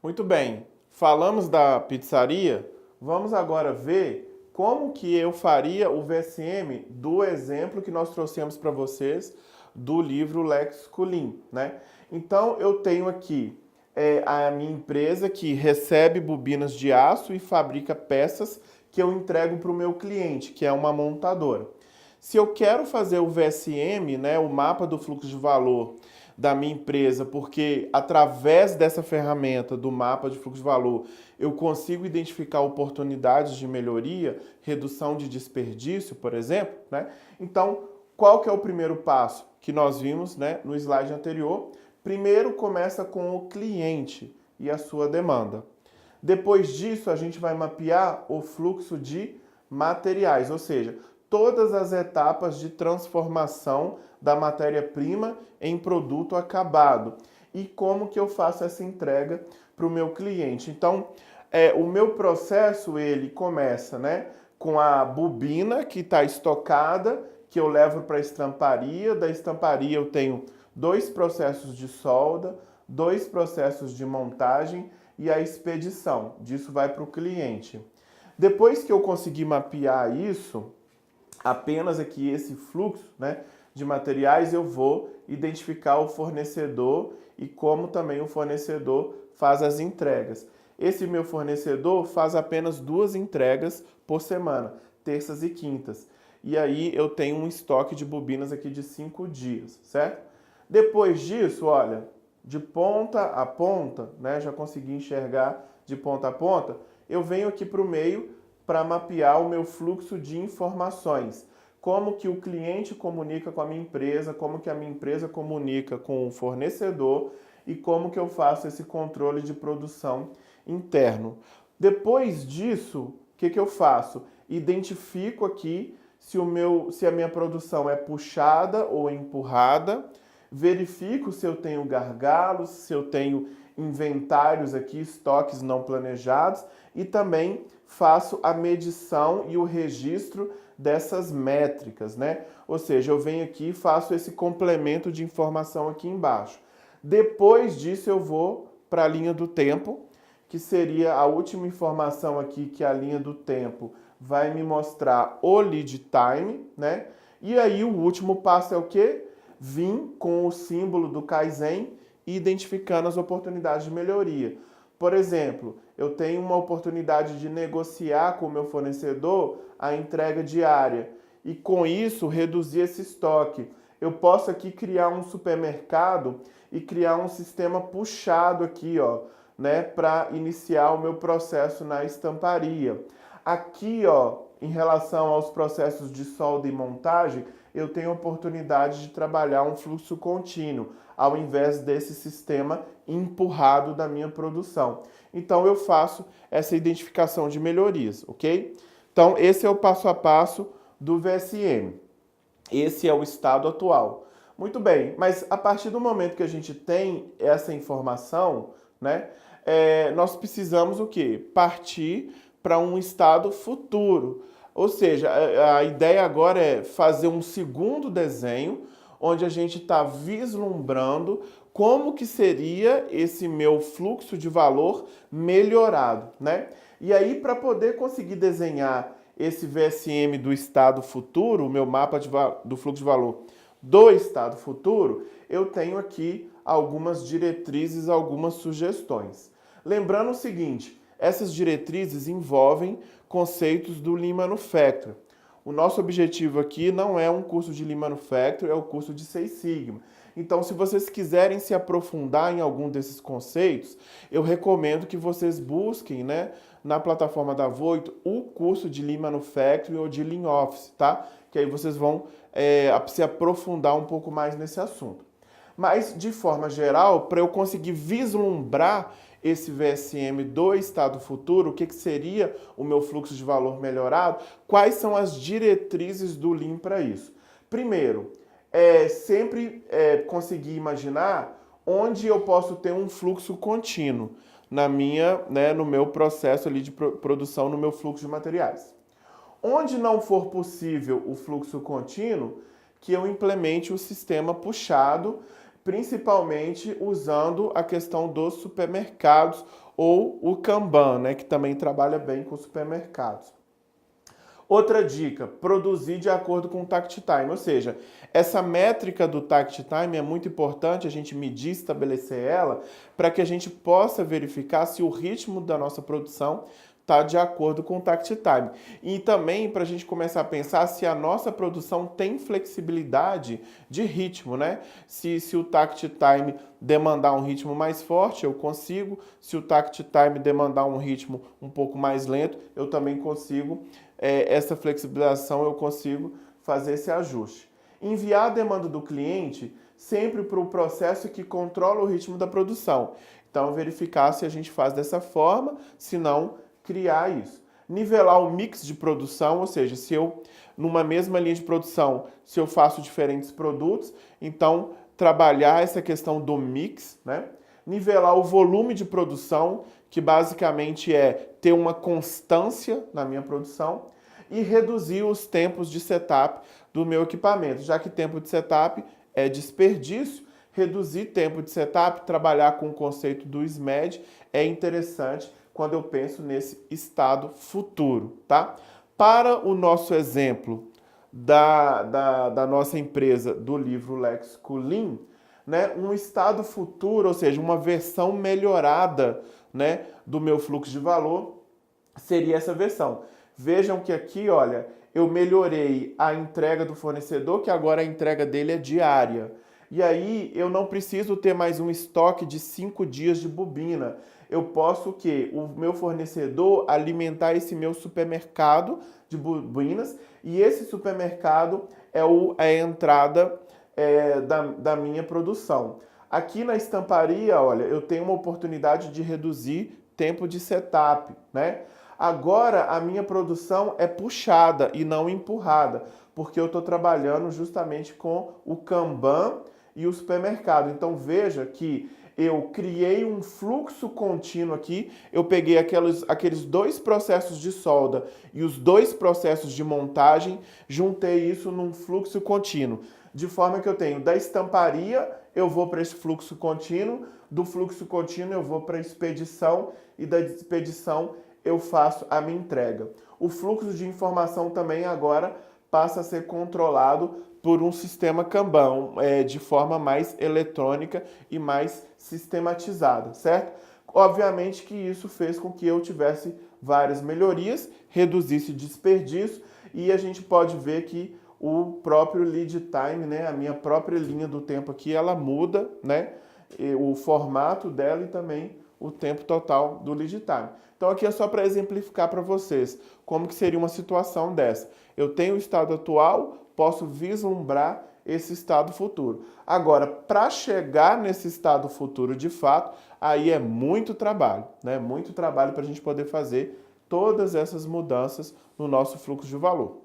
Muito bem, falamos da pizzaria, vamos agora ver como que eu faria o VSM do exemplo que nós trouxemos para vocês do livro Léxico Lean, né? Então eu tenho aqui a minha empresa que recebe bobinas de aço e fabrica peças que eu entrego para o meu cliente, que é uma montadora. Se eu quero fazer o VSM, né, o mapa do fluxo de valor da minha empresa, porque através dessa ferramenta do mapa de fluxo de valor eu consigo identificar oportunidades de melhoria, redução de desperdício, por exemplo, né? Então, qual que é o primeiro passo que nós vimos, né, no slide anterior? Primeiro começa com o cliente e a sua demanda. Depois disso, a gente vai mapear o fluxo de materiais, ou seja, todas as etapas de transformação da matéria-prima em produto acabado. E como que eu faço essa entrega para o meu cliente. Então, o meu processo, ele começa, né, com a bobina que está estocada, que eu levo para a estamparia. Da estamparia eu tenho 2 processos de solda, 2 processos de montagem e a expedição. Disso vai para o cliente. Depois que eu conseguir mapear isso, apenas aqui esse fluxo, né, de materiais, eu vou identificar o fornecedor e como também o fornecedor faz as entregas. Esse meu fornecedor faz apenas 2 entregas por semana, terças e quintas. E aí eu tenho um estoque de bobinas aqui de 5 dias, certo? Depois disso, olha, de ponta a ponta, né, já consegui enxergar de ponta a ponta, eu venho aqui para o meio para mapear o meu fluxo de informações. Como que o cliente comunica com a minha empresa, como que a minha empresa comunica com o fornecedor e como que eu faço esse controle de produção interno. Depois disso, o que eu faço? Identifico aqui se a minha produção é puxada ou empurrada, verifico se eu tenho gargalos, se eu tenho inventários aqui, estoques não planejados e também faço a medição e o registro dessas métricas, né? Ou seja, eu venho aqui e faço esse complemento de informação aqui embaixo. Depois disso eu vou para a linha do tempo, que seria a última informação aqui, que a linha do tempo vai me mostrar o lead time, né? E aí o último passo é o quê? Vim com o símbolo do Kaizen e identificando as oportunidades de melhoria. Por exemplo, eu tenho uma oportunidade de negociar com o meu fornecedor a entrega diária e com isso reduzir esse estoque. Eu posso aqui criar um supermercado e criar um sistema puxado aqui, ó, né, para iniciar o meu processo na estamparia. Aqui, ó, em relação aos processos de solda e montagem, eu tenho a oportunidade de trabalhar um fluxo contínuo, ao invés desse sistema empurrado da minha produção. Então eu faço essa identificação de melhorias, ok? Então esse é o passo a passo do VSM. Esse é o estado atual. Muito bem, mas a partir do momento que a gente tem essa informação, né, nós precisamos o quê? Partir para um estado futuro. Ou seja, a ideia agora é fazer um segundo desenho, onde a gente está vislumbrando como que seria esse meu fluxo de valor melhorado, né? E aí, para poder conseguir desenhar esse VSM do estado futuro, o meu mapa do fluxo de valor do estado futuro, eu tenho aqui algumas diretrizes, algumas sugestões. Lembrando o seguinte, essas diretrizes envolvem conceitos do Lean Manufacturing. O nosso objetivo aqui não é um curso de Lean Manufacturing, é o curso de Six Sigma. Então, se vocês quiserem se aprofundar em algum desses conceitos, eu recomendo que vocês busquem, né, na plataforma da Voito, o curso de Lean Manufacturing ou de Lean Office, tá? Que aí vocês vão se aprofundar um pouco mais nesse assunto. Mas, de forma geral, para eu conseguir vislumbrar esse VSM do estado futuro, o que seria o meu fluxo de valor melhorado, quais são as diretrizes do Lean para isso? Primeiro, sempre conseguir imaginar onde eu posso ter um fluxo contínuo no meu processo ali de produção, no meu fluxo de materiais. Onde não for possível o fluxo contínuo, que eu implemente o sistema puxado principalmente usando a questão dos supermercados ou o Kanban, né, que também trabalha bem com supermercados. Outra dica, produzir de acordo com o Takt Time, ou seja, essa métrica do Takt Time é muito importante a gente medir, estabelecer ela, para que a gente possa verificar se o ritmo da nossa produção está de acordo com o Takt Time. E também para a gente começar a pensar se a nossa produção tem flexibilidade de ritmo, né? Se o Takt Time demandar um ritmo mais forte, eu consigo. Se o Takt Time demandar um ritmo um pouco mais lento, eu também consigo. Essa flexibilização eu consigo fazer esse ajuste. Enviar a demanda do cliente sempre para o processo que controla o ritmo da produção. Então, verificar se a gente faz dessa forma, se não, criar isso. Nivelar o mix de produção, ou seja, se eu, numa mesma linha de produção, se eu faço diferentes produtos, então trabalhar essa questão do mix, né? Nivelar o volume de produção, que basicamente é ter uma constância na minha produção, e reduzir os tempos de setup do meu equipamento, já que tempo de setup é desperdício, reduzir tempo de setup, trabalhar com o conceito do SMAD é interessante quando eu penso nesse estado futuro, tá? Para o nosso exemplo da nossa empresa do livro Léxico Lean, né, um estado futuro, ou seja, uma versão melhorada, né, do meu fluxo de valor, seria essa versão. Vejam que aqui, olha, eu melhorei a entrega do fornecedor, que agora a entrega dele é diária. E aí eu não preciso ter mais um estoque de 5 dias de bobina. Eu posso que o meu fornecedor alimentar esse meu supermercado de bobinas e esse supermercado é a entrada da minha produção. Aqui na estamparia, olha, eu tenho uma oportunidade de reduzir tempo de setup, né? Agora a minha produção é puxada e não empurrada, porque eu estou trabalhando justamente com o Kanban e o supermercado. Então veja que eu criei um fluxo contínuo aqui, eu peguei aqueles 2 processos de solda e os 2 processos de montagem, juntei isso num fluxo contínuo, de forma que eu tenho da estamparia, eu vou para esse fluxo contínuo, do fluxo contínuo eu vou para a expedição e da expedição eu faço a minha entrega. O fluxo de informação também agora passa a ser controlado por um sistema Kanban, de forma mais eletrônica e mais sistematizada, certo? Obviamente que isso fez com que eu tivesse várias melhorias, reduzisse desperdício e a gente pode ver que o próprio lead time, né, a minha própria linha do tempo aqui, ela muda, né, o formato dela e também o tempo total do lead time. Então aqui é só para exemplificar para vocês como que seria uma situação dessa. Eu tenho o estado atual, posso vislumbrar esse estado futuro. Agora, para chegar nesse estado futuro de fato, aí é muito trabalho, né? Muito trabalho para a gente poder fazer todas essas mudanças no nosso fluxo de valor.